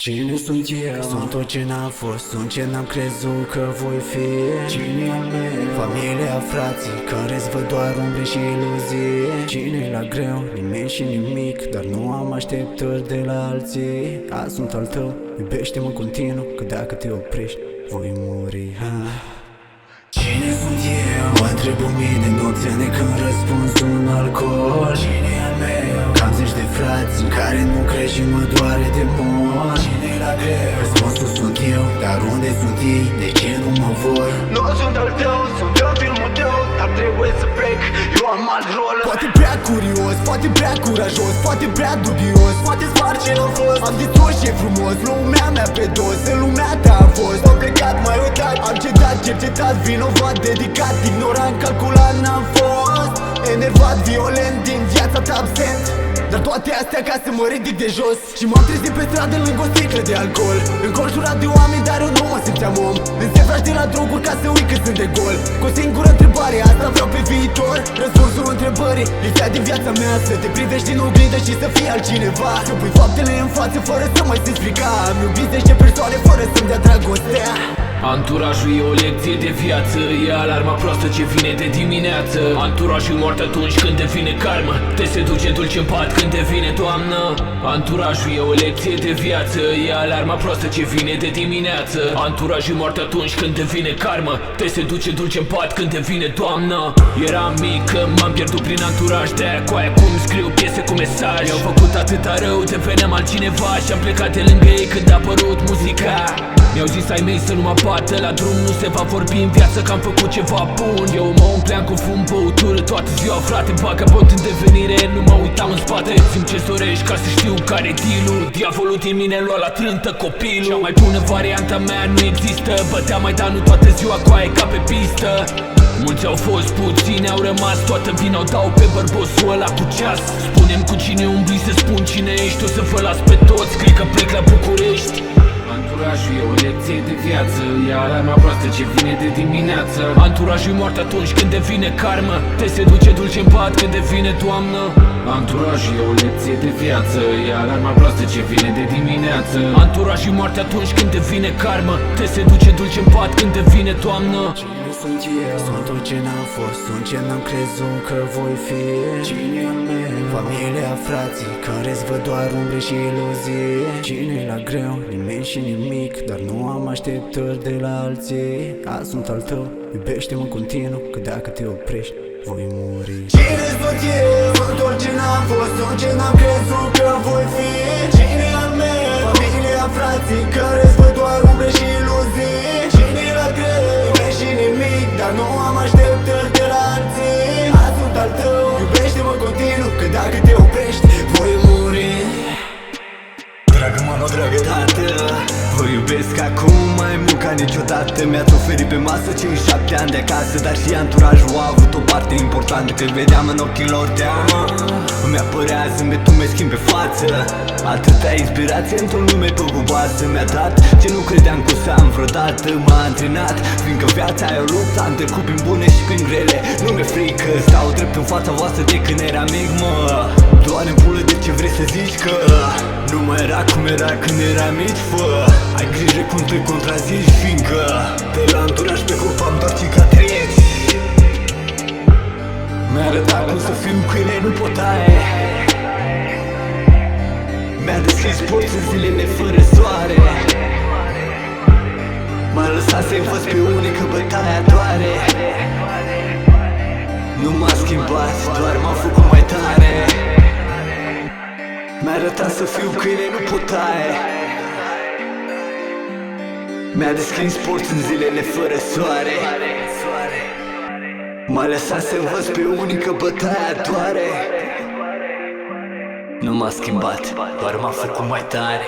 Cine sunt eu? Sunt tot ce n-am fost, sunt ce n-am crezut că voi fi. Cine e al meu? Familia, frații, care-ți văd doar umbre și iluzii. Cine-i la greu? Nimeni și nimic, dar nu am așteptări de la alții. Azi sunt al tău, iubește-mă continuu, că dacă te oprești, voi muri. Cine sunt eu? Mă întreb o mie de nopți ani când răspuns un alcool. Cine e al meu? Cam 10 de frați în care nu crezi și mă doare de mor. Cine-i la greu? Răspunsul sunt eu, dar unde sunt ei? De ce nu mă vor? Nu sunt al tău, sunt eu filmul tău, dar trebuie să plec, eu am alt rol. Poate prea curios, poate prea curajos, poate prea dubios, poate sparg ce n-am fost. Am distrus ce frumos, lumea mea pe dos, în lumea ta am fost. Am plecat, mai uitat, am cedat, cercetat, vinovat, dedicat, ignorant, calculat n-am fost. Enervat, violent, din viața ta absent, dar toate astea ca să mă ridic de jos. Și m-am trezit pe stradă lângă o sticlă de alcool, înconjurat de oameni, dar eu nu mă simțeam om. Însefrași de la droguri ca să uit că sunt de gol. Cu o singură întrebare, asta vreau pe viitor. Răspunsul întrebării, lipsea din viața mea. Să te privești în oglindă și să fii altcineva. Să pui faptele în față fără să mai simți frica. Am iubit 10 persoane fără să-mi dea dragostea. Anturajul e o lecție de viață, e alarma proastă ce vine de dimineață. Anturajul e mort atunci când devine karmă, te seduce dulce în pat când devine toamnă. Anturajul e o lecție de viață, e alarma proastă ce vine de dimineață. Anturajul e mort atunci când devine karmă, te seduce dulce în pat când devine toamnă. Eram mic când m-am pierdut prin anturaj, de-aia cu aia cum scriu piese cu mesaj. Mi-au făcut atâta rău, deveneam altcineva și am plecat de lângă ei când a apărut muzica. Mi-au zis ai mei să nu mă bată la drum, nu se va vorbi în viață că am făcut ceva bun. Eu mă umpleam cu fum, băutură toată ziua, frate, vagabond în devenire, nu mă uitam în spate. Simt ce-ți dorești ca să știu care-i deal-ul. Diavolul din mine lua la trântă copilul. Cea mai bună varianta mea nu există, băteam mai dar nu toată ziua cu aia ca pe pistă. Mulți au fost, puțini au rămas, toată vina o dau pe bărbosul ăla cu ceas. Spune-mi cu cine umbli, să spun cine ești, o să vă las pe toți, cred că plec la București. Anturajul e o lecție de viață, e alarma proastă ce vine de dimineață. Anturajul e mort atunci când devine karmă, te seduce dulce în pat când devine toamnă. Anturajul e o lecție de viață, e alarma proastă ce vine de dimineață. Anturajul e mort atunci când devine karmă, te seduce dulce în pat când devine toamnă. Cine sunt eu? Sunt tot ce n-am fost, sunt ce n-am crezut că voi fi. Cine e al meu? Familia, frații, care-ți văd doar umbre și iluzii. Cine-i la greu? Nimeni și nimic, dar nu am așteptări de la alții. Azi sunt al tău, iubește-mă continuu, că dacă te oprești, voi muri. Cine sunt eu? Sunt tot ce n-am fost, sunt ce n-am crezut că voi fi. Cine-i al meu? Familia, frații, care-ți văd doar umbre și iluzii. Cine-i la greu? Nimeni și nimic, dar nu am așteptări de la alții. Azi sunt al tău, iubește-mă continuu, că dacă te oprești, voi muri. Dragă mamă, dragă tată, vă iubesc acum mai mult ca niciodată. Mi-ați oferit pe masă cei 7 ani de acasă, dar și anturajul a avut o parte importantă. Când vedeam în ochii lor teamă, îmi apărea zâmbetul meschin pe față. Atâta inspirație într-o lume păguboasă mi-a dat ce nu credeam că o să am vreodată. M-a antrenat, fiindcă viața e o luptă, am trecut prin bune și prin grele. Nu mi-e frică, stau drept în fața voastră de când eram mic, mă. Doar în pulă de ce vrei să zici că nu mai era cum era când eram mici, fă. Ai grijă cum te contrazici, fiindcă de la anturaj pe corp am doar cicatrici. Mi-a arătat cum să fiu câine, nu pot taie. Mi-a deschis porți în zilele fără soare. M-a lăsat să învăț pe unii că bătaia doare. Nu m-a schimbat, doar m-a făcut mai tare. Mi-a arătat să fiu câine, nu pot taie. Mi-a deschis porți în zilele fără soare. M-a lăsat să învăț pe unii că bătaia doare. Nu m-a schimbat, doar m-a făcut mai tare.